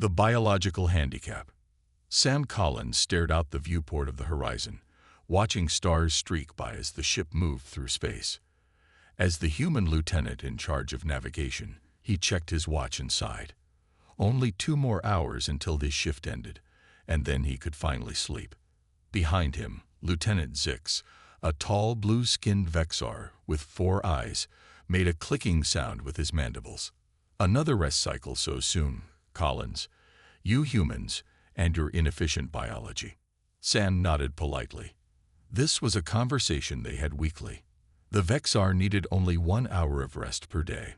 The biological handicap. Sam Collins stared out the viewport of the horizon, watching stars streak by as the ship moved through space. As the human lieutenant in charge of navigation, he checked his watch and sighed. Only 2 more hours until this shift ended, and then he could finally sleep. Behind him, Lieutenant Zix, a tall, blue-skinned Vexar with 4 eyes, made a clicking sound with his mandibles. "Another rest cycle so soon, Collins. You humans and your inefficient biology." Sam nodded politely. This was a conversation they had weekly. The Vexar needed only 1 hour of rest per day.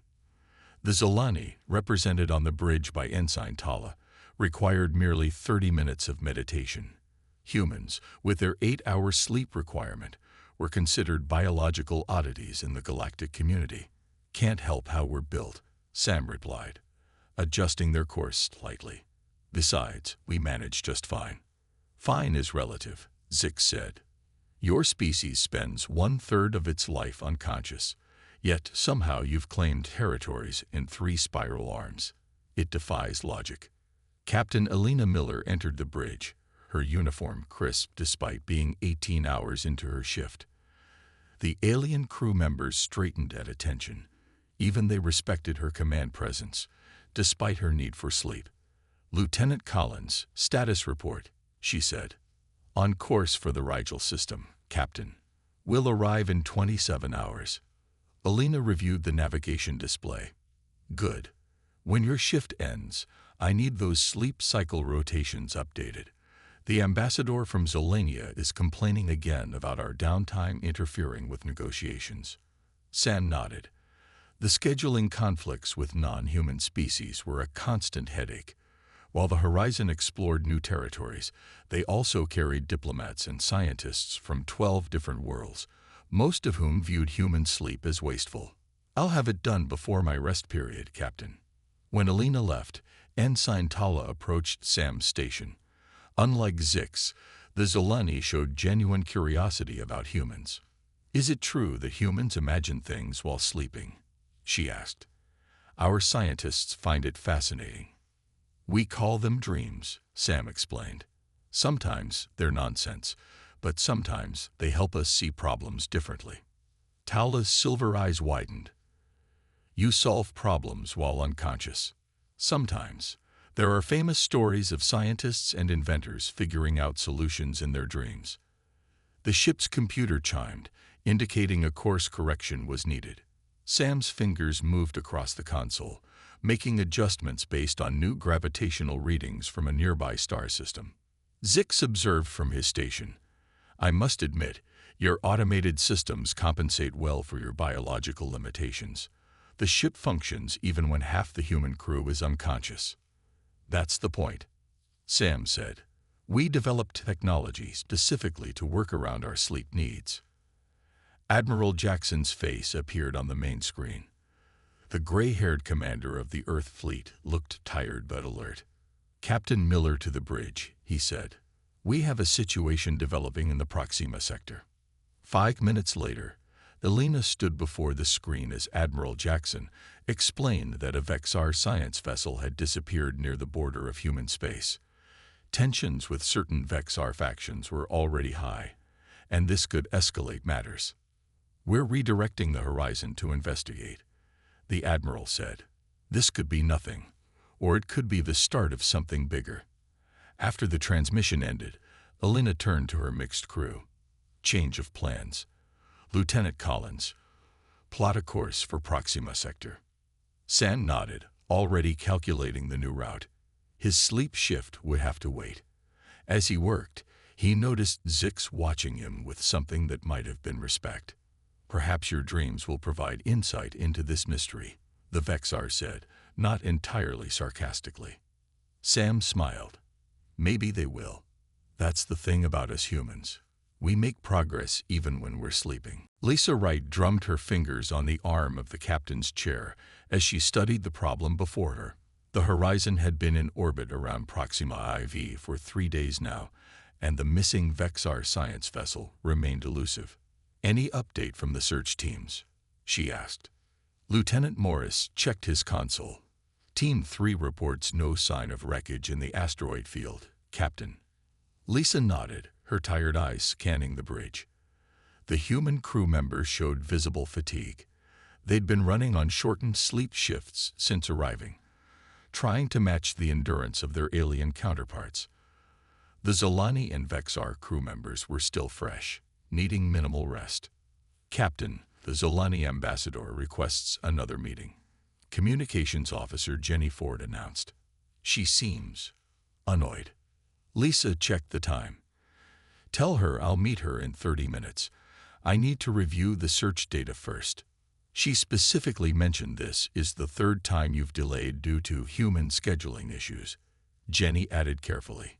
The Zolani, represented on the bridge by Ensign Tala, required merely 30 minutes of meditation. Humans, with their 8-hour sleep requirement, were considered biological oddities in the galactic community. "Can't help how we're built," Sam replied, adjusting their course slightly. "Besides, we manage just fine." "Fine is relative," Zix said. "Your species spends 1/3 of its life unconscious, yet somehow you've claimed territories in 3 spiral arms. It defies logic." Captain Alina Miller entered the bridge, her uniform crisp despite being 18 hours into her shift. The alien crew members straightened at attention. Even they respected her command presence, despite her need for sleep. "Lieutenant Collins, status report," she said. "On course for the Rigel system, Captain. We'll arrive in 27 hours. Alina reviewed the navigation display. "Good. When your shift ends, I need those sleep cycle rotations updated. The ambassador from Zolania is complaining again about our downtime interfering with negotiations." Sam nodded. The scheduling conflicts with non-human species were a constant headache. While the Horizon explored new territories, they also carried diplomats and scientists from 12 different worlds, most of whom viewed human sleep as wasteful. "I'll have it done before my rest period, Captain." When Alina left, Ensign Tala approached Sam's station. Unlike Zix, the Zolani showed genuine curiosity about humans. "Is it true that humans imagine things while sleeping?" she asked. "Our scientists find it fascinating." "We call them dreams," Sam explained. "Sometimes they're nonsense, but sometimes they help us see problems differently." Tala's silver eyes widened. "You solve problems while unconscious." "Sometimes. There are famous stories of scientists and inventors figuring out solutions in their dreams." The ship's computer chimed, indicating a course correction was needed. Sam's fingers moved across the console, making adjustments based on new gravitational readings from a nearby star system. Zix observed from his station. "I must admit, your automated systems compensate well for your biological limitations. The ship functions even when half the human crew is unconscious." "That's the point," Sam said. "We developed technology specifically to work around our sleep needs." Admiral Jackson's face appeared on the main screen. The gray-haired commander of the Earth fleet looked tired but alert. "Captain Miller to the bridge," he said. "We have a situation developing in the Proxima sector." 5 minutes later, Alina stood before the screen as Admiral Jackson explained that a Vexar science vessel had disappeared near the border of human space. Tensions with certain Vexar factions were already high, and this could escalate matters. "We're redirecting the Horizon to investigate," the Admiral said. "This could be nothing, or it could be the start of something bigger." After the transmission ended, Alina turned to her mixed crew. "Change of plans. Lieutenant Collins, plot a course for Proxima Sector." Sam nodded, already calculating the new route. His sleep shift would have to wait. As he worked, he noticed Zix watching him with something that might have been respect. "Perhaps your dreams will provide insight into this mystery," the Vexar said, not entirely sarcastically. Sam smiled. "Maybe they will. That's the thing about us humans. We make progress even when we're sleeping." Lisa Wright drummed her fingers on the arm of the captain's chair as she studied the problem before her. The Horizon had been in orbit around Proxima IV for 3 days now, and the missing Vexar science vessel remained elusive. "Any update from the search teams?" she asked. Lieutenant Morris checked his console. Team 3 reports no sign of wreckage in the asteroid field, Captain. Lisa nodded, her tired eyes scanning the bridge. The human crew members showed visible fatigue. They'd been running on shortened sleep shifts since arriving, trying to match the endurance of their alien counterparts. The Zolani and Vexar crew members were still fresh, needing minimal rest. Captain, the Zolani ambassador requests another meeting. Communications Officer Jenny Ford announced. She seems annoyed. Lisa checked the time. Tell her I'll meet her in 30 minutes. I need to review the search data first. She specifically mentioned this is the third time you've delayed due to human scheduling issues. Jenny added carefully.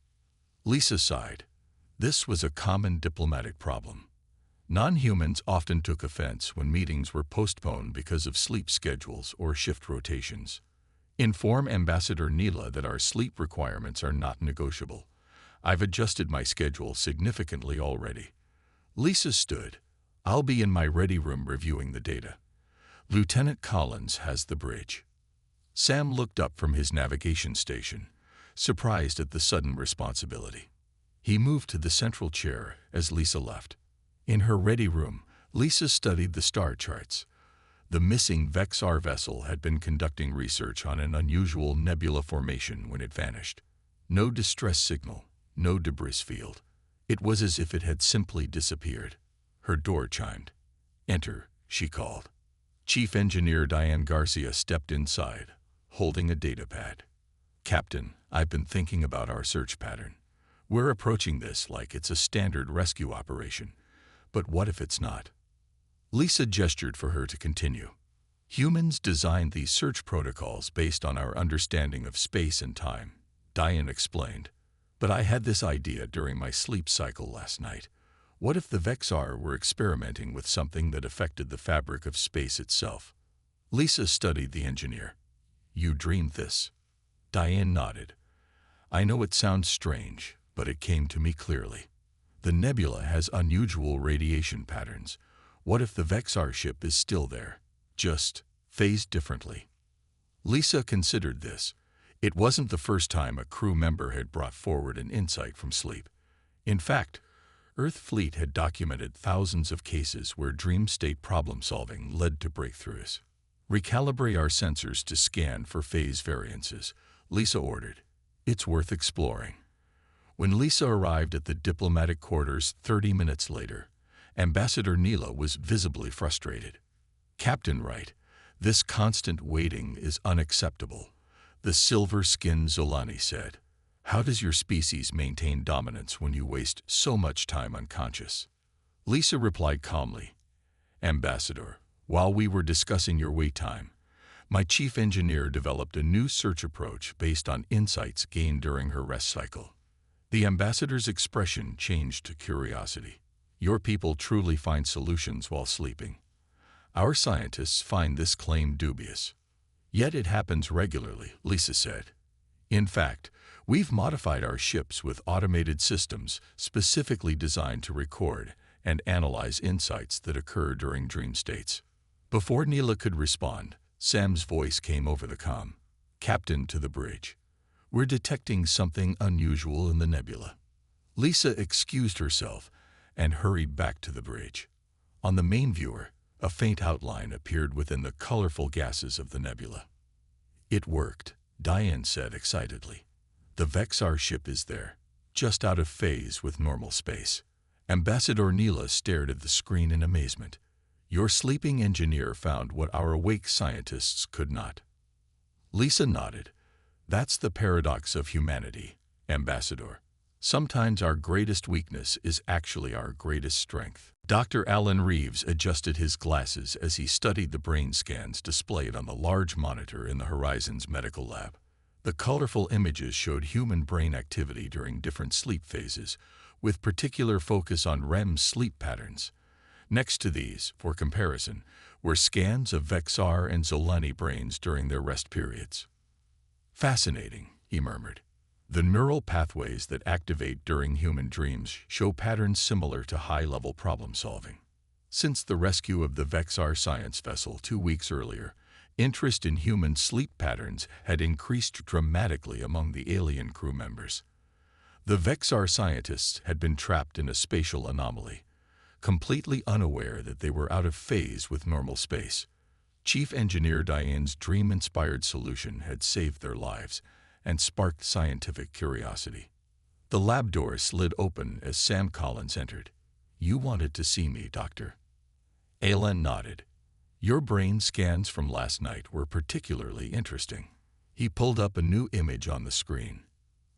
Lisa sighed. This was a common diplomatic problem. Non-humans often took offense when meetings were postponed because of sleep schedules or shift rotations. Inform Ambassador Neela that our sleep requirements are not negotiable. I've adjusted my schedule significantly already. Lisa stood. I'll be in my ready room reviewing the data. Lieutenant Collins has the bridge. Sam looked up from his navigation station, surprised at the sudden responsibility. He moved to the central chair as Lisa left. In her ready room, Lisa studied the star charts. The missing Vexar vessel had been conducting research on an unusual nebula formation when it vanished. No distress signal, no debris field. It was as if it had simply disappeared. Her door chimed. Enter, she called. Chief Engineer Diane Garcia stepped inside, holding a datapad. Captain, I've been thinking about our search pattern. We're approaching this like it's a standard rescue operation. But what if it's not? Lisa gestured for her to continue. Humans designed these search protocols based on our understanding of space and time, Diane explained. But I had this idea during my sleep cycle last night. What if the Vexar were experimenting with something that affected the fabric of space itself? Lisa studied the engineer. You dreamed this? Diane nodded. I know it sounds strange, but it came to me clearly. The nebula has unusual radiation patterns. What if the Vexar ship is still there, just phased differently? Lisa considered this. It wasn't the first time a crew member had brought forward an insight from sleep. In fact, Earth Fleet had documented thousands of cases where dream state problem-solving led to breakthroughs. Recalibrate our sensors to scan for phase variances, Lisa ordered. It's worth exploring. When Lisa arrived at the diplomatic quarters 30 minutes later, Ambassador Neela was visibly frustrated. Captain Wright, this constant waiting is unacceptable, the silver-skinned Zolani said. How does your species maintain dominance when you waste so much time unconscious? Lisa replied calmly, Ambassador, while we were discussing your wait time, my chief engineer developed a new search approach based on insights gained during her rest cycle. The ambassador's expression changed to curiosity. Your people truly find solutions while sleeping. Our scientists find this claim dubious. Yet it happens regularly, Lisa said. In fact, we've modified our ships with automated systems specifically designed to record and analyze insights that occur during dream states. Before Neela could respond, Sam's voice came over the comm. Captain to the bridge. We're detecting something unusual in the nebula. Lisa excused herself and hurried back to the bridge. On the main viewer, a faint outline appeared within the colorful gases of the nebula. It worked, Diane said excitedly. The Vexar ship is there, just out of phase with normal space. Ambassador Neela stared at the screen in amazement. Your sleeping engineer found what our awake scientists could not. Lisa nodded. That's the paradox of humanity, Ambassador. Sometimes our greatest weakness is actually our greatest strength. Dr. Alan Reeves adjusted his glasses as he studied the brain scans displayed on the large monitor in the Horizons medical lab. The colorful images showed human brain activity during different sleep phases, with particular focus on REM sleep patterns. Next to these, for comparison, were scans of Vexar and Zolani brains during their rest periods. Fascinating, he murmured. The neural pathways that activate during human dreams show patterns similar to high-level problem-solving. Since the rescue of the Vexar science vessel 2 weeks earlier, Interest in human sleep patterns had increased dramatically among the alien crew members. The Vexar scientists had been trapped in a spatial anomaly, completely unaware that they were out of phase with normal space. Chief Engineer Diane's dream-inspired solution had saved their lives and sparked scientific curiosity. The lab door slid open as Sam Collins entered. "You wanted to see me, Doctor." Alan nodded. "Your brain scans from last night were particularly interesting." He pulled up a new image on the screen.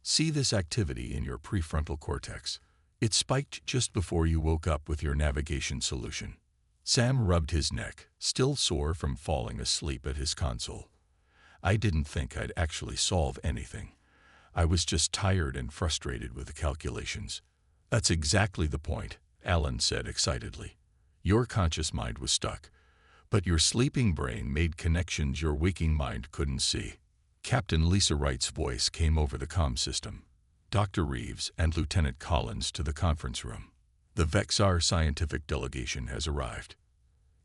"See this activity in your prefrontal cortex? It spiked just before you woke up with your navigation solution." Sam rubbed his neck, still sore from falling asleep at his console. "I didn't think I'd actually solve anything. I was just tired and frustrated with the calculations." "That's exactly the point," Alan said excitedly. "Your conscious mind was stuck, but your sleeping brain made connections your waking mind couldn't see." Captain Lisa Wright's voice came over the comm system. "Dr. Reeves and Lieutenant Collins to the conference room. The Vexar scientific delegation has arrived."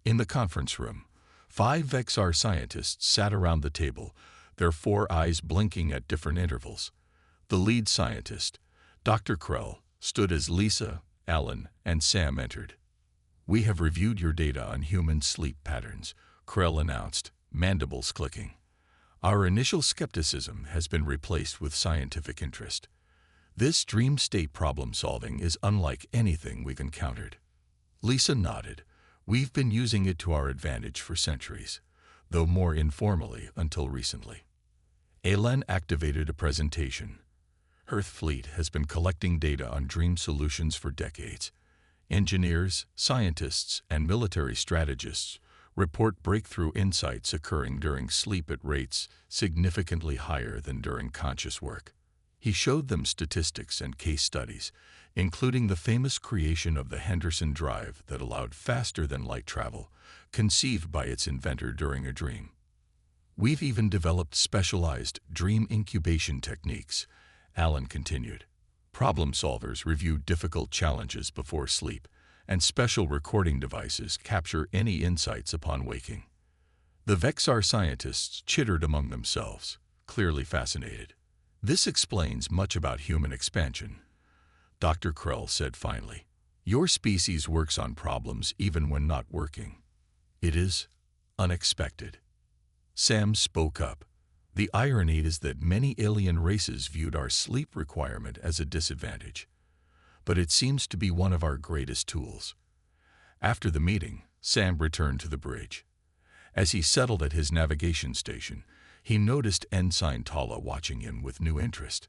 In the conference room, 5 Vexar scientists sat around the table, their 4 eyes blinking at different intervals. The lead scientist, Dr. Krell, stood as Lisa, Alan, and Sam entered. "We have reviewed your data on human sleep patterns," Krell announced, mandibles clicking. "Our initial skepticism has been replaced with scientific interest. This dream state problem solving is unlike anything we've encountered." Lisa nodded. "We've been using it to our advantage for centuries, though more informally until recently." Alan activated a presentation. "Earth Fleet has been collecting data on dream solutions for decades. Engineers, scientists, and military strategists report breakthrough insights occurring during sleep at rates significantly higher than during conscious work." He showed them statistics and case studies, including the famous creation of the Henderson drive that allowed faster-than-light travel, conceived by its inventor during a dream. "We've even developed specialized dream incubation techniques," Alan continued. "Problem solvers review difficult challenges before sleep, and special recording devices capture any insights upon waking." The Vexar scientists chittered among themselves, clearly fascinated. "This explains much about human expansion," Dr. Krell said finally. "Your species works on problems even when not working. It is unexpected." Sam spoke up. "The irony is that many alien races viewed our sleep requirement as a disadvantage, but it seems to be one of our greatest tools." After the meeting, Sam returned to the bridge. As he settled at his navigation station, he noticed Ensign Tala watching him with new interest.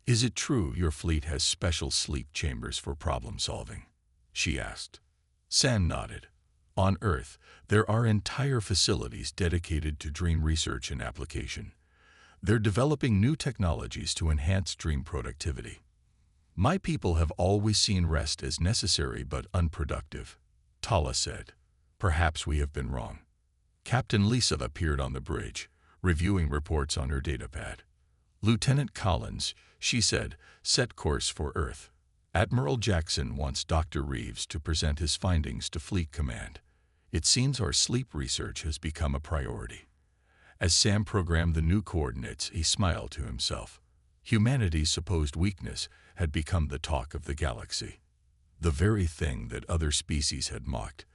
"Is it true your fleet has special sleep chambers for problem solving?" she asked. Sam nodded. "On Earth, there are entire facilities dedicated to dream research and application. They're developing new technologies to enhance dream productivity. My people have always seen rest as necessary but unproductive," Tala said. "Perhaps we have been wrong." Captain Lisa appeared on the bridge, reviewing reports on her datapad. "Lieutenant Collins," she said, "set course for Earth. Admiral Jackson wants Dr. Reeves to present his findings to Fleet Command. It seems our sleep research has become a priority." As Sam programmed the new coordinates, he smiled to himself. Humanity's supposed weakness had become the talk of the galaxy. The very thing that other species had mocked,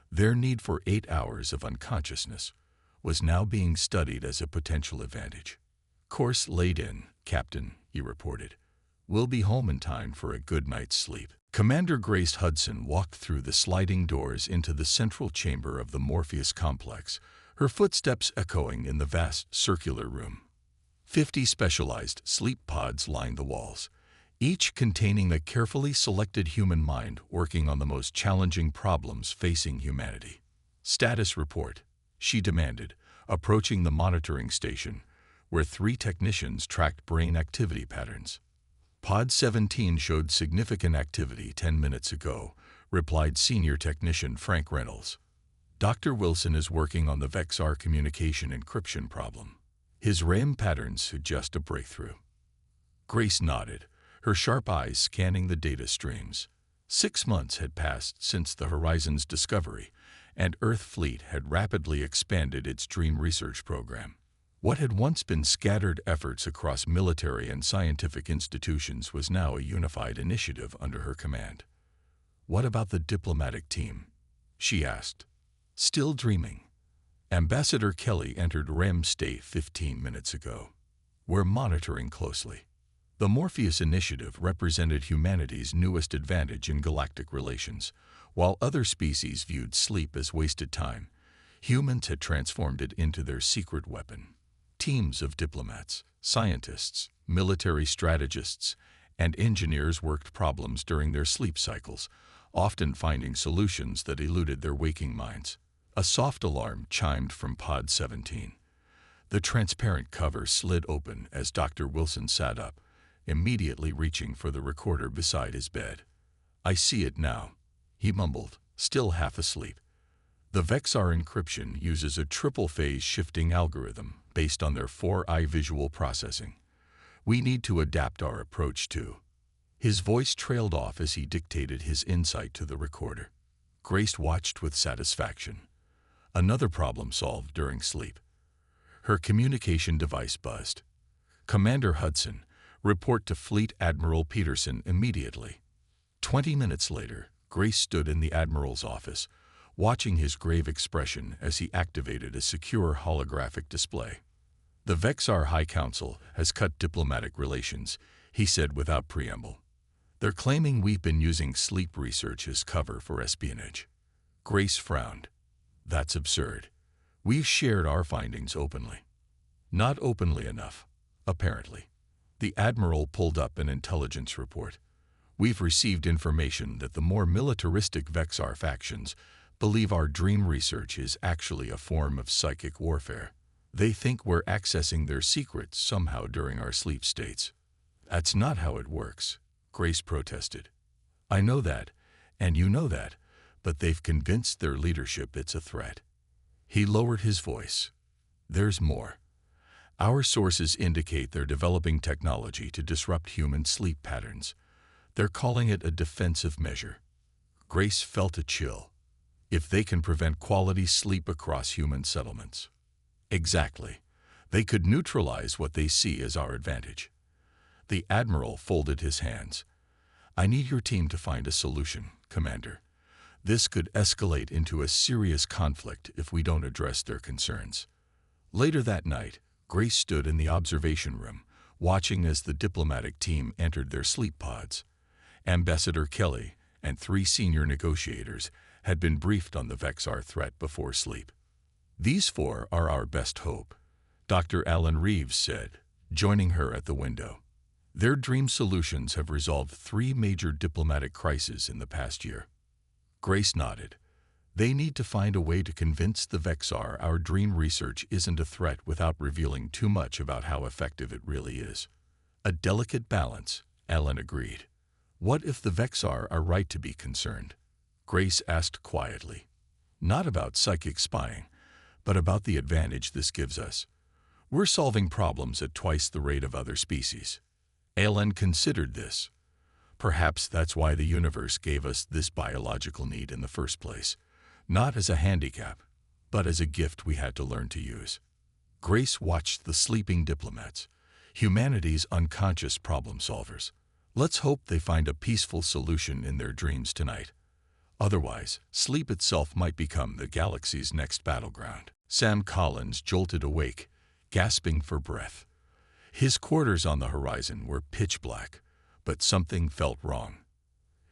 their need for 8 hours of unconsciousness, was now being studied as a potential advantage. "Course laid in, Captain," he reported. "We'll be home in time for a good night's sleep." Commander Grace Hudson walked through the sliding doors into the central chamber of the Morpheus complex, her footsteps echoing in the vast circular room. 50 specialized sleep pods lined the walls, each containing the carefully selected human mind working on the most challenging problems facing humanity. "Status report," she demanded, approaching the monitoring station, where 3 technicians tracked brain activity patterns. "Pod 17 showed significant activity 10 minutes ago," replied Senior Technician Frank Reynolds. "Dr. Wilson is working on the Vexar communication encryption problem. His RAM patterns suggest a breakthrough." Grace nodded, her sharp eyes scanning the data streams. 6 months had passed since the Horizon's discovery, and Earth fleet had rapidly expanded its dream research program. What had once been scattered efforts across military and scientific institutions was now a unified initiative under her command. "What about the diplomatic team?" she asked. "Still dreaming?" Ambassador Kelly entered REM state 15 minutes ago. "We're monitoring closely." The Morpheus Initiative represented humanity's newest advantage in galactic relations. While other species viewed sleep as wasted time, humans had transformed it into their secret weapon. Teams of diplomats, scientists, military strategists, and engineers worked problems during their sleep cycles, often finding solutions that eluded their waking minds. A soft alarm chimed from Pod 17. The transparent cover slid open as Dr. Wilson sat up, immediately reaching for the recorder beside his bed. "I see it now," he mumbled, still half asleep. The Vexar encryption uses a triple-phase shifting algorithm based on their 4i visual processing. "We need to adapt our approach too." His voice trailed off as he dictated his insight to the recorder. Grace watched with satisfaction. Another problem solved during sleep. Her communication device buzzed. "Commander Hudson, report to Fleet Admiral Peterson immediately." 20 minutes later, Grace stood in the Admiral's office, watching his grave expression as he activated a secure holographic display. "The Vexar High Council has cut diplomatic relations," he said without preamble. "They're claiming we've been using sleep research as cover for espionage." Grace frowned. "That's absurd. We've shared our findings openly." "Not openly enough, apparently." The Admiral pulled up an intelligence report. "We've received information that the more militaristic Vexar factions believe our dream research is actually a form of psychic warfare. They think we're accessing their secrets somehow during our sleep states." "That's not how it works," Grace protested. "I know that, and you know that, but they've convinced their leadership it's a threat." He lowered his voice. "There's more. Our sources indicate they're developing technology to disrupt human sleep patterns. They're calling it a defensive measure." Grace felt a chill. "If they can prevent quality sleep across human settlements." "Exactly. They could neutralize what they see as our advantage." The Admiral folded his hands. "I need your team to find a solution, Commander. This could escalate into a serious conflict if we don't address their concerns." Later that night, Grace stood in the observation room, watching as the diplomatic team entered their sleep pods. Ambassador Kelly and 3 senior negotiators had been briefed on the Vexar threat before sleep. "These 4 are our best hope," Dr. Alan Reeves said, joining her at the window. "Their dream solutions have resolved 3 major diplomatic crises in the past year." Grace nodded. "They need to find a way to convince the Vexar our dream research isn't a threat without revealing too much about how effective it really is." "A delicate balance," Alan agreed. "What if the Vexar are right to be concerned?" Grace asked quietly. "Not about psychic spying, but about the advantage this gives us. We're solving problems at twice the rate of other species." Alan considered this. "Perhaps that's why the universe gave us this biological need in the first place. Not as a handicap, but as a gift we had to learn to use." Grace watched the sleeping diplomats, humanity's unconscious problem solvers. "Let's hope they find a peaceful solution in their dreams tonight. Otherwise, sleep itself might become the galaxy's next battleground." Sam Collins jolted awake, gasping for breath. His quarters on the horizon were pitch black, but something felt wrong.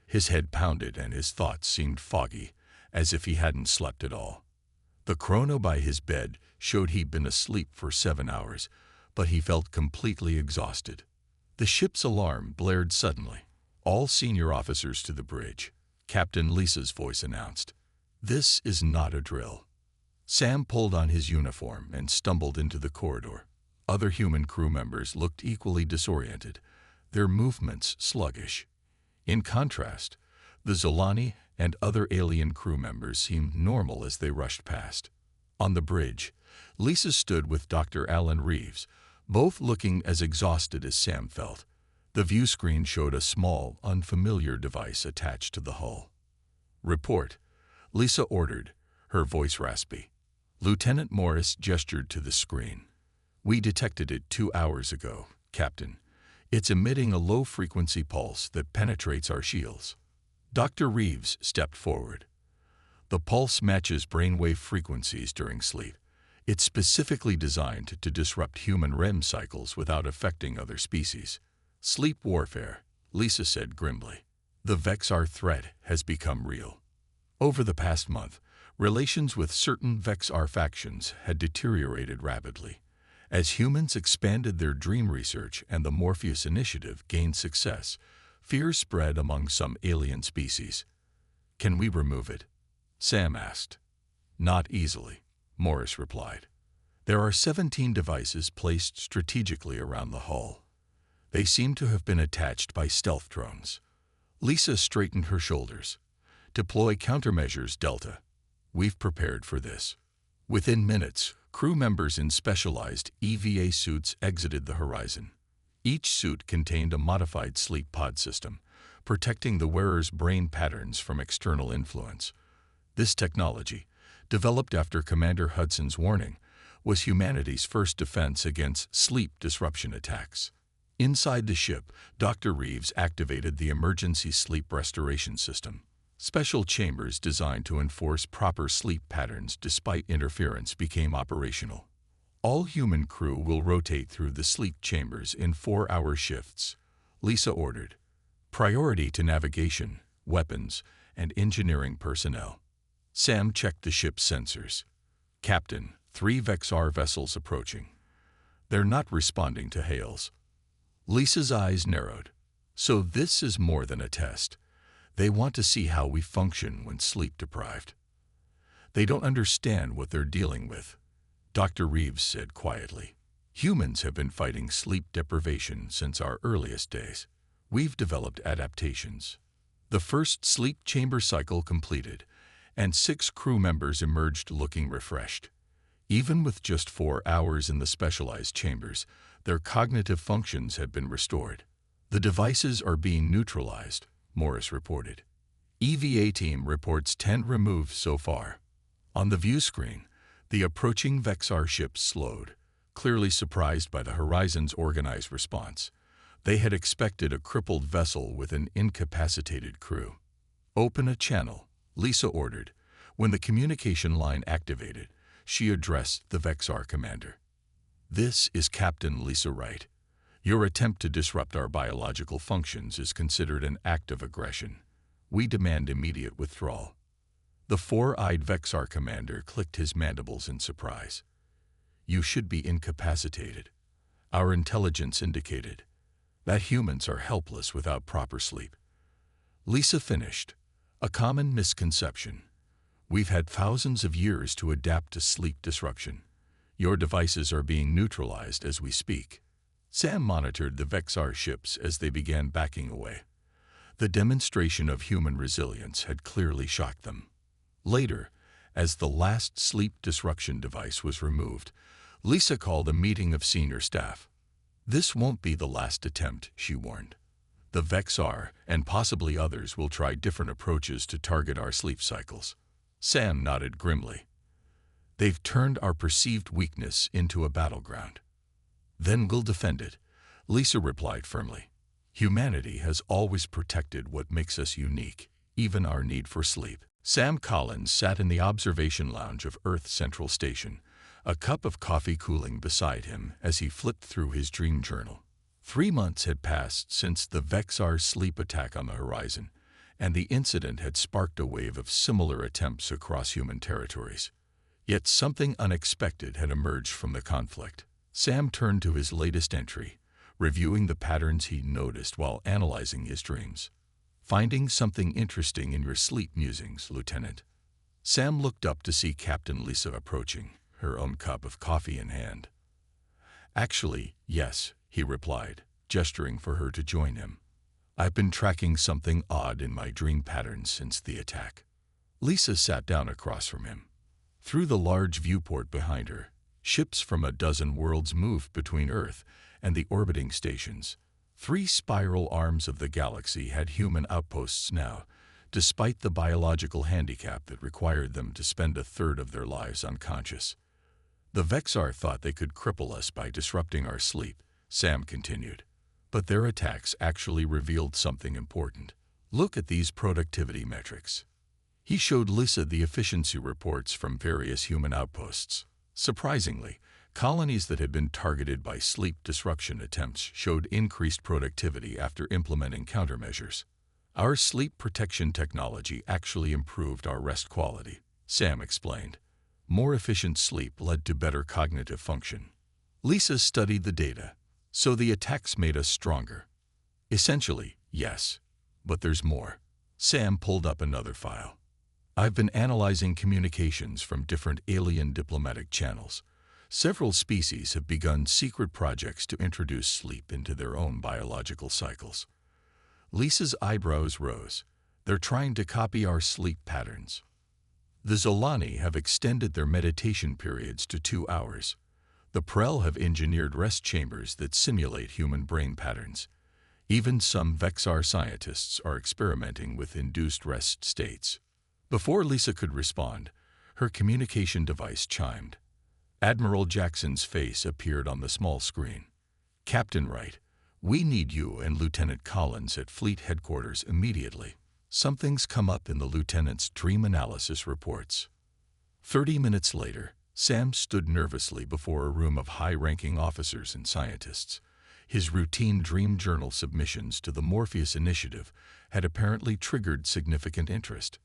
His head pounded and his thoughts seemed foggy, as if he hadn't slept at all. The chrono by his bed showed he'd been asleep for 7 hours, but he felt completely exhausted. The ship's alarm blared suddenly. "All senior officers to the bridge," Captain Lisa's voice announced. "This is not a drill." Sam pulled on his uniform and stumbled into the corridor. Other human crew members looked equally disoriented, their movements sluggish. In contrast, the Zolani and other alien crew members seemed normal as they rushed past. On the bridge, Lisa stood with Dr. Alan Reeves, both looking as exhausted as Sam felt. The view screen showed a small, unfamiliar device attached to the hull. "Report," Lisa ordered, her voice raspy. Lieutenant Morris gestured to the screen. "We detected it 2 hours ago, Captain. It's emitting a low-frequency pulse that penetrates our shields." Dr. Reeves stepped forward. "The pulse matches brainwave frequencies during sleep. It's specifically designed to disrupt human REM cycles without affecting other species." "Sleep warfare," Lisa said grimly. "The Vexar threat has become real." Over the past month, relations with certain Vexar factions had deteriorated rapidly. As humans expanded their dream research and the Morpheus Initiative gained success, fear spread among some alien species. "Can we remove it?" Sam asked. "Not easily," Morris replied. "There are 17 devices placed strategically around the hull. They seem to have been attached by stealth drones." Lisa straightened her shoulders. "Deploy countermeasures, Delta. We've prepared for this." Within minutes, crew members in specialized EVA suits exited the horizon. Each suit contained a modified sleep pod system, protecting the wearer's brain patterns from external influence. This technology, developed after Commander Hudson's warning, was humanity's first defense against sleep disruption attacks. Inside the ship, Dr. Reeves activated the emergency sleep restoration system. Special chambers designed to enforce proper sleep patterns despite interference became operational. "All human crew will rotate through the sleep chambers in 4-hour shifts," Lisa ordered. "Priority to navigation, weapons, and engineering personnel." Sam checked the ship's sensors. "Captain, 3 Vexar vessels approaching. They're not responding to hails." Lisa's eyes narrowed. "So this is more than a test. They want to see how we function when sleep-deprived." "They don't understand what they're dealing with," Dr. Reeves said quietly. "Humans have been fighting sleep deprivation since our earliest days. We've developed adaptations." The first sleep chamber cycle completed, and 6 crew members emerged looking refreshed. Even with just 4 hours in the specialized chambers, their cognitive functions had been restored. "The devices are being neutralized," Morris reported. "EVA team reports 10 removed so far." On the view screen, the approaching Vexar ship slowed, clearly surprised by the Horizon's organized response. They had expected a crippled vessel with an incapacitated crew. "Open a channel," Lisa ordered. When the communication line activated, she addressed the Vexar commander. "This is Captain Lisa Wright. Your attempt to disrupt our biological functions is considered an act of aggression. We demand immediate withdrawal." The 4-eyed Vexar commander clicked his mandibles in surprise. "You should be incapacitated. Our intelligence indicated that humans are helpless without proper sleep." Lisa finished. "A common misconception. We've had thousands of years to adapt to sleep disruption. Your devices are being neutralized as we speak." Sam monitored the Vexar ships as they began backing away. The demonstration of human resilience had clearly shocked them. Later, as the last sleep disruption device was removed, Lisa called a meeting of senior staff. "This won't be the last attempt," she warned. "The Vexar, and possibly others, will try different approaches to target our sleep cycles." Sam nodded grimly. "They've turned our perceived weakness into a battleground." "Then we'll defend it," Lisa replied firmly. "Humanity has always protected what makes us unique, even our need for sleep." Sam Collins sat in the observation lounge of Earth Central Station, a cup of coffee cooling beside him as he flipped through his dream journal. 3 months had passed since the Vexar's sleep attack on the horizon, and the incident had sparked a wave of similar attempts across human territories. Yet something unexpected had emerged from the conflict. Sam turned to his latest entry, reviewing the patterns he'd noticed while analyzing his dreams. "Finding something interesting in your sleep musings, Lieutenant." Sam looked up to see Captain Lisa approaching, her own cup of coffee in hand. "Actually, yes," he replied, gesturing for her to join him. "I've been tracking something odd in my dream patterns since the attack." Lisa sat down across from him. Through the large viewport behind her, ships from a dozen worlds moved between Earth and the orbiting stations. 3 spiral arms of the galaxy had human outposts now, despite the biological handicap that required them to spend a third of their lives unconscious. The Vexar thought they could cripple us by disrupting our sleep, Sam continued. But their attacks actually revealed something important. Look at these productivity metrics. He showed Lisa the efficiency reports from various human outposts. Surprisingly, colonies that had been targeted by sleep disruption attempts showed increased productivity after implementing countermeasures. Our sleep protection technology actually improved our rest quality, Sam explained. More efficient sleep led to better cognitive function. Lisa studied the data. So the attacks made us stronger. Essentially, yes. But there's more. Sam pulled up another file. I've been analyzing communications from different alien diplomatic channels. Several species have begun secret projects to introduce sleep into their own biological cycles. Lisa's eyebrows rose. They're trying to copy our sleep patterns. The Zolani have extended their meditation periods to 2 hours. The Prel have engineered rest chambers that simulate human brain patterns. Even some Vexar scientists are experimenting with induced rest states. Before Lisa could respond, her communication device chimed. Admiral Jackson's face appeared on the small screen. Captain Wright, we need you and Lieutenant Collins at Fleet Headquarters immediately. Something's come up in the lieutenant's dream analysis reports. 30 minutes later, Sam stood nervously before a room of high-ranking officers and scientists. His routine dream journal submissions to the Morpheus Initiative had apparently triggered significant interest.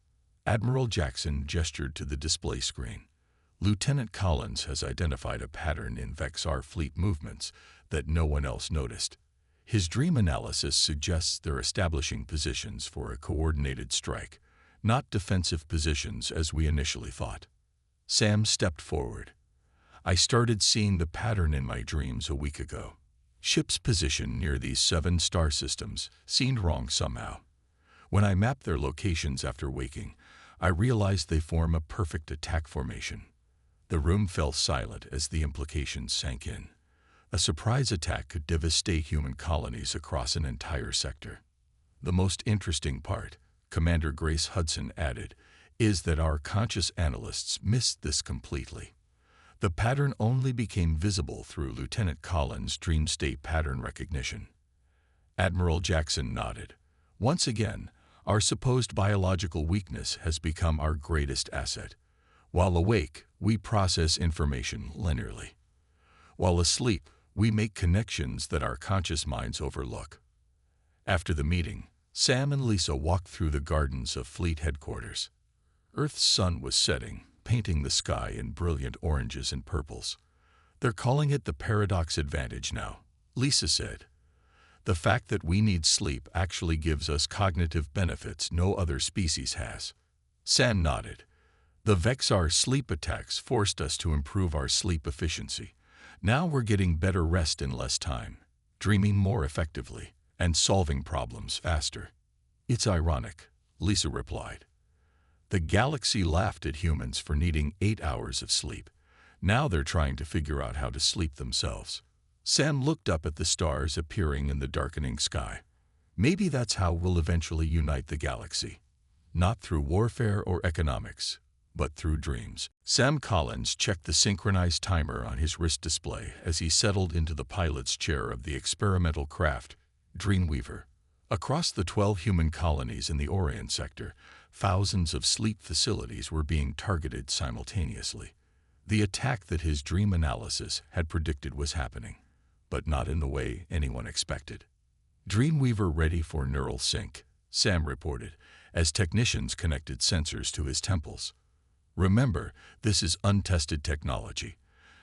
Admiral Jackson gestured to the display screen. Lieutenant Collins has identified a pattern in Vexar fleet movements that no one else noticed. His dream analysis suggests they're establishing positions for a coordinated strike, not defensive positions as we initially thought. Sam stepped forward. I started seeing the pattern in my dreams a week ago. Ships positioned near these 7 star systems seemed wrong somehow. When I mapped their locations after waking, I realized they form a perfect attack formation. The room fell silent as the implications sank in. A surprise attack could devastate human colonies across an entire sector. The most interesting part, Commander Grace Hudson added, is that our conscious analysts missed this completely. The pattern only became visible through Lieutenant Collins' dream state pattern recognition. Admiral Jackson nodded. Once again, our supposed biological weakness has become our greatest asset. While awake, we process information linearly. While asleep, we make connections that our conscious minds overlook. After the meeting, Sam and Lisa walked through the gardens of Fleet Headquarters. Earth's sun was setting, painting the sky in brilliant oranges and purples. They're calling it the paradox advantage now, Lisa said. The fact that we need sleep actually gives us cognitive benefits no other species has. Sam nodded. The Vexar sleep attacks forced us to improve our sleep efficiency. Now we're getting better rest in less time, dreaming more effectively, and solving problems faster. It's ironic, Lisa replied. The galaxy laughed at humans for needing 8 hours of sleep. Now they're trying to figure out how to sleep themselves. Sam looked up at the stars appearing in the darkening sky. Maybe that's how we'll eventually unite the galaxy. Not through warfare or economics, but through dreams. Sam Collins checked the synchronized timer on his wrist display as he settled into the pilot's chair of the experimental craft, Dreamweaver. Across the 12 human colonies in the Orient sector, thousands of sleep facilities were being targeted simultaneously. The attack that his dream analysis had predicted was happening, but not in the way anyone expected. Dreamweaver ready for neural sync, Sam reported, as technicians connected sensors to his temples. Remember, this is untested technology.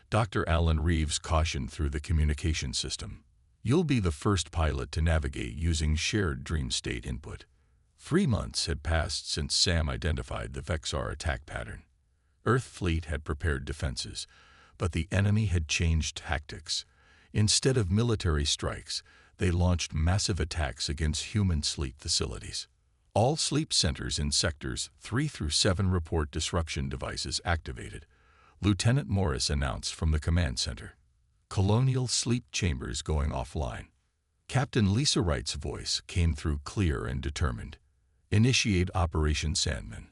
Dr. Alan Reeves cautioned through the communication system. You'll be the first pilot to navigate using shared dream state input. 3 months had passed since Sam identified the Vexar attack pattern. Earth fleet had prepared defenses, but the enemy had changed tactics. Instead of military strikes, they launched massive attacks against human sleep facilities. All sleep centers in sectors 3 through 7 report disruption devices activated, Lieutenant Morris announced from the command center. Colonial sleep chambers going offline. Captain Lisa Wright's voice came through clear and determined. Initiate Operation Sandman.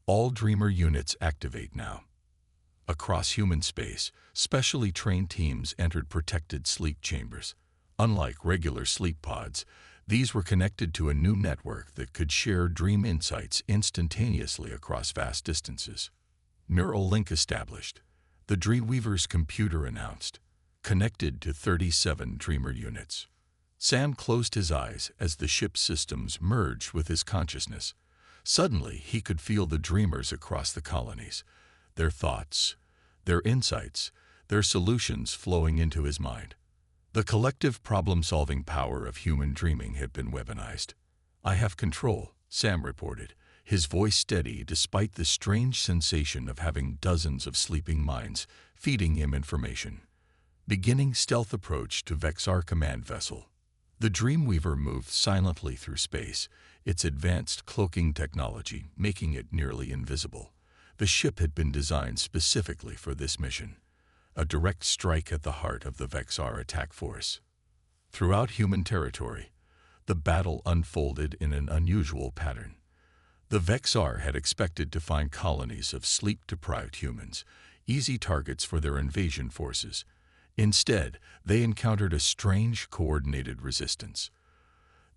All Dreamer units activate now. Across human space, specially trained teams entered protected sleep chambers. Unlike regular sleep pods, these were connected to a new network that could share dream insights instantaneously across vast distances. Neural link established. The Dreamweaver's computer announced. Connected to 37 Dreamer units. Sam closed his eyes as the ship's systems merged with his consciousness. Suddenly, he could feel the Dreamers across the colonies, their thoughts, their insights, their solutions flowing into his mind. The collective problem-solving power of human dreaming had been weaponized. "I have control," Sam reported, his voice steady despite the strange sensation of having dozens of sleeping minds feeding him information. Beginning stealth approach to Vexar command vessel. The Dreamweaver moved silently through space, its advanced cloaking technology making it nearly invisible. The ship had been designed specifically for this mission, a direct strike at the heart of the Vexar attack force. Throughout human territory, the battle unfolded in an unusual pattern. The Vexar had expected to find colonies of sleep-deprived humans, easy targets for their invasion forces. Instead, they encountered a strange, coordinated resistance.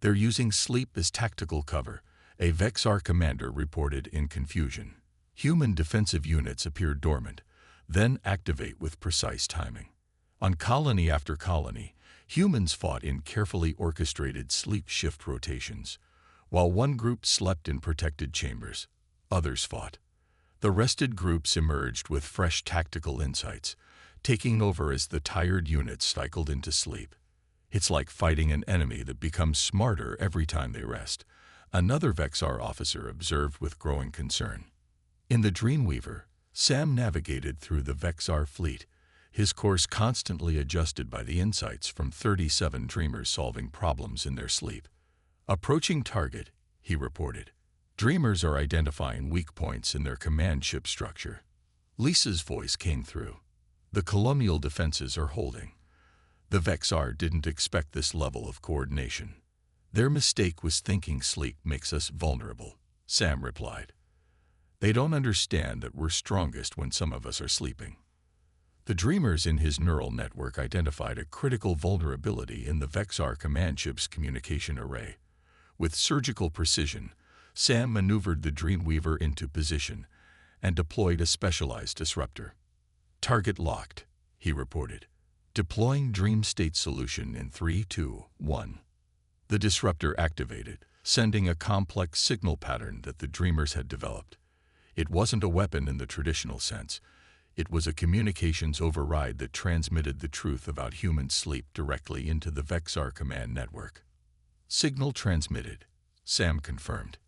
"They're using sleep as tactical cover," a Vexar commander reported in confusion. Human defensive units appear dormant, then activate with precise timing. On colony after colony, humans fought in carefully orchestrated sleep shift rotations. While one group slept in protected chambers, others fought. The rested groups emerged with fresh tactical insights, taking over as the tired units cycled into sleep. "It's like fighting an enemy that becomes smarter every time they rest," another Vexar officer observed with growing concern. In the Dreamweaver, Sam navigated through the Vexar fleet, his course constantly adjusted by the insights from 37 Dreamers solving problems in their sleep. "Approaching target," he reported. "Dreamers are identifying weak points in their command ship structure." Lisa's voice came through. "The colonial defenses are holding." The Vexar didn't expect this level of coordination. "Their mistake was thinking sleep makes us vulnerable," Sam replied. "They don't understand that we're strongest when some of us are sleeping." The Dreamers in his neural network identified a critical vulnerability in the Vexar command ship's communication array. With surgical precision, Sam maneuvered the Dreamweaver into position and deployed a specialized disruptor. "Target locked," he reported. "Deploying dream state solution in 3, 2, 1. The disruptor activated, sending a complex signal pattern that the Dreamers had developed. It wasn't a weapon in the traditional sense. It was a communications override that transmitted the truth about human sleep directly into the Vexar command network. "Signal transmitted," Sam confirmed.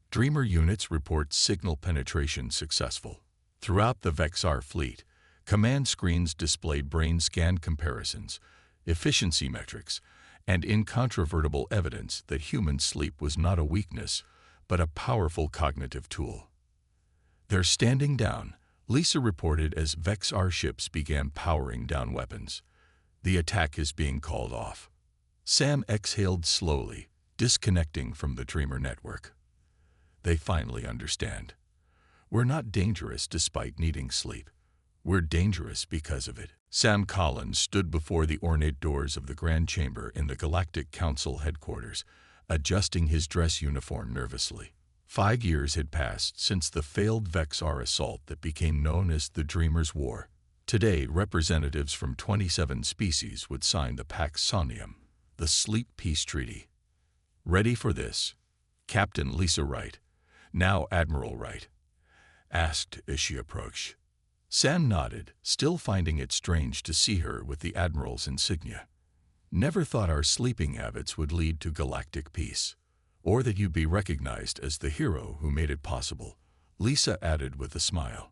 "Dreamer units report signal penetration successful." Throughout the Vexar fleet, command screens displayed brain scan comparisons, efficiency metrics, and incontrovertible evidence that human sleep was not a weakness, but a powerful cognitive tool. "They're standing down," Lisa reported as Vexar ships began powering down weapons. "The attack is being called off." Sam exhaled slowly, disconnecting from the Dreamer network. "They finally understand. We're not dangerous despite needing sleep. We're dangerous because of it." Sam Collins stood before the ornate doors of the Grand Chamber in the Galactic Council headquarters, adjusting his dress uniform nervously. 5 years had passed since the failed Vexar assault that became known as the Dreamers' War. Today, representatives from 27 species would sign the Pax Somnium, the Sleep Peace Treaty. "Ready for this?" Captain Lisa Wright, now Admiral Wright, asked as she approached. Sam nodded, still finding it strange to see her with the Admiral's insignia. "Never thought our sleeping habits would lead to galactic peace, or that you'd be recognized as the hero who made it possible," Lisa added with a smile.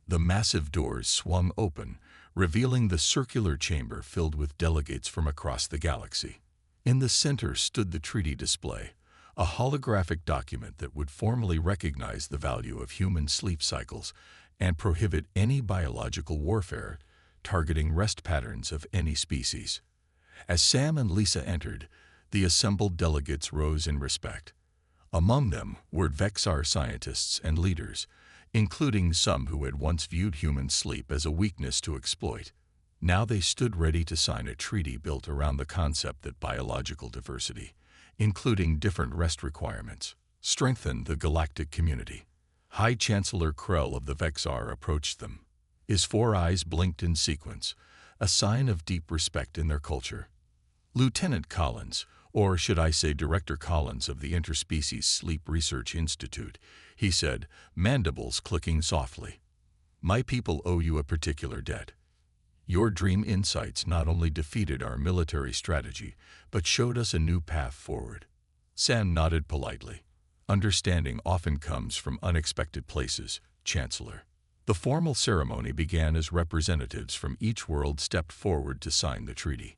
The massive doors swung open, revealing the circular chamber filled with delegates from across the galaxy. In the center stood the treaty display, a holographic document that would formally recognize the value of human sleep cycles and prohibit any biological warfare targeting rest patterns of any species. As Sam and Lisa entered, the assembled delegates rose in respect. Among them were Vexar scientists and leaders, including some who had once viewed human sleep as a weakness to exploit. Now they stood ready to sign a treaty built around the concept that biological diversity, including different rest requirements, strengthened the galactic community. High Chancellor Krell of the Vexar approached them. His 4 eyes blinked in sequence, a sign of deep respect in their culture. Lieutenant Collins, or should I say Director Collins of the Interspecies Sleep Research Institute, he said, mandibles clicking softly. My people owe you a particular debt. Your dream insights not only defeated our military strategy, but showed us a new path forward. Sam nodded politely. Understanding often comes from unexpected places, Chancellor. The formal ceremony began as representatives from each world stepped forward to sign the treaty.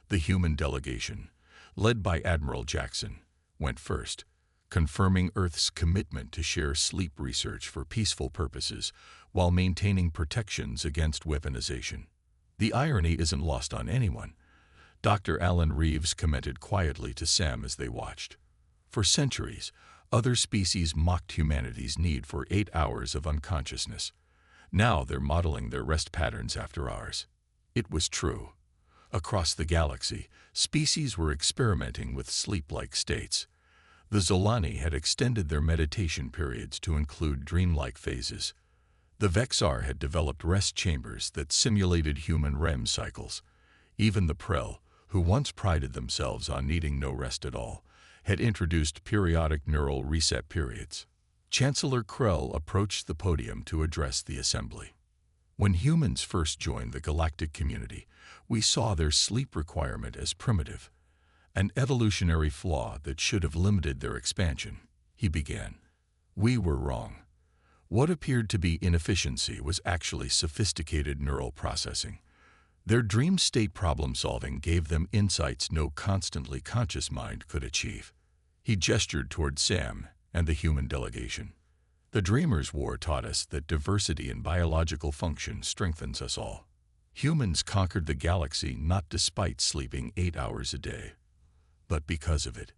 The human delegation, led by Admiral Jackson, went first, confirming Earth's commitment to share sleep research for peaceful purposes while maintaining protections against weaponization. The irony isn't lost on anyone. Dr. Alan Reeves commented quietly to Sam as they watched. For centuries, other species mocked humanity's need for 8 hours of unconsciousness. Now they're modeling their rest patterns after ours. It was true. Across the galaxy, species were experimenting with sleep-like states. The Zolani had extended their meditation periods to include dreamlike phases. The Vexar had developed rest chambers that simulated human REM cycles. Even the Prel, who once prided themselves on needing no rest at all, had introduced periodic neural reset periods. Chancellor Krell approached the podium to address the assembly. When humans first joined the galactic community, we saw their sleep requirement as primitive, an evolutionary flaw that should have limited their expansion, he began. We were wrong. What appeared to be inefficiency was actually sophisticated neural processing. Their dream state problem-solving gave them insights no constantly conscious mind could achieve. He gestured toward Sam and the human delegation. The Dreamers' War taught us that diversity in biological function strengthens us all. Humans conquered the galaxy not despite sleeping 8 hours a day, but because of it.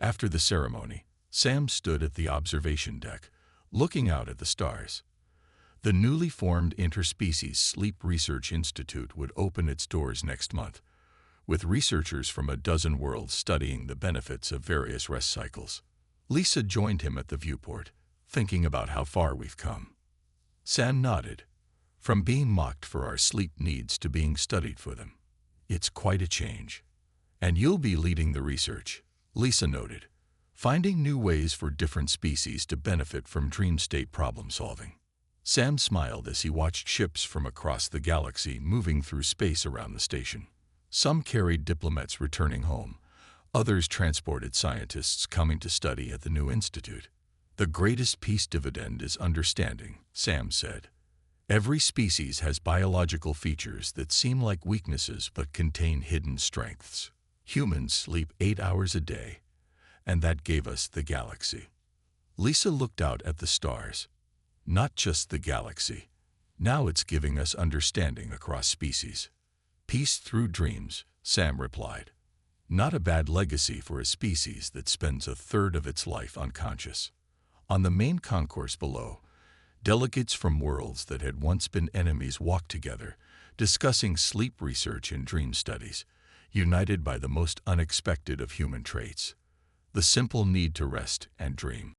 After the ceremony, Sam stood at the observation deck, looking out at the stars. The newly formed Interspecies Sleep Research Institute would open its doors next month, with researchers from a dozen worlds studying the benefits of various rest cycles. Lisa joined him at the viewport, thinking about how far we've come. Sam nodded. From being mocked for our sleep needs to being studied for them. It's quite a change. And you'll be leading the research, Lisa noted, finding new ways for different species to benefit from dream state problem solving. Sam smiled as he watched ships from across the galaxy moving through space around the station. Some carried diplomats returning home. Others transported scientists coming to study at the new institute. The greatest peace dividend is understanding, Sam said. Every species has biological features that seem like weaknesses but contain hidden strengths. Humans sleep 8 hours a day, and that gave us the galaxy. Lisa looked out at the stars. Not just the galaxy. Now it's giving us understanding across species. Peace through dreams, Sam replied. Not a bad legacy for a species that spends a third of its life unconscious. On the main concourse below, delegates from worlds that had once been enemies walked together, discussing sleep research and dream studies, united by the most unexpected of human traits, the simple need to rest and dream.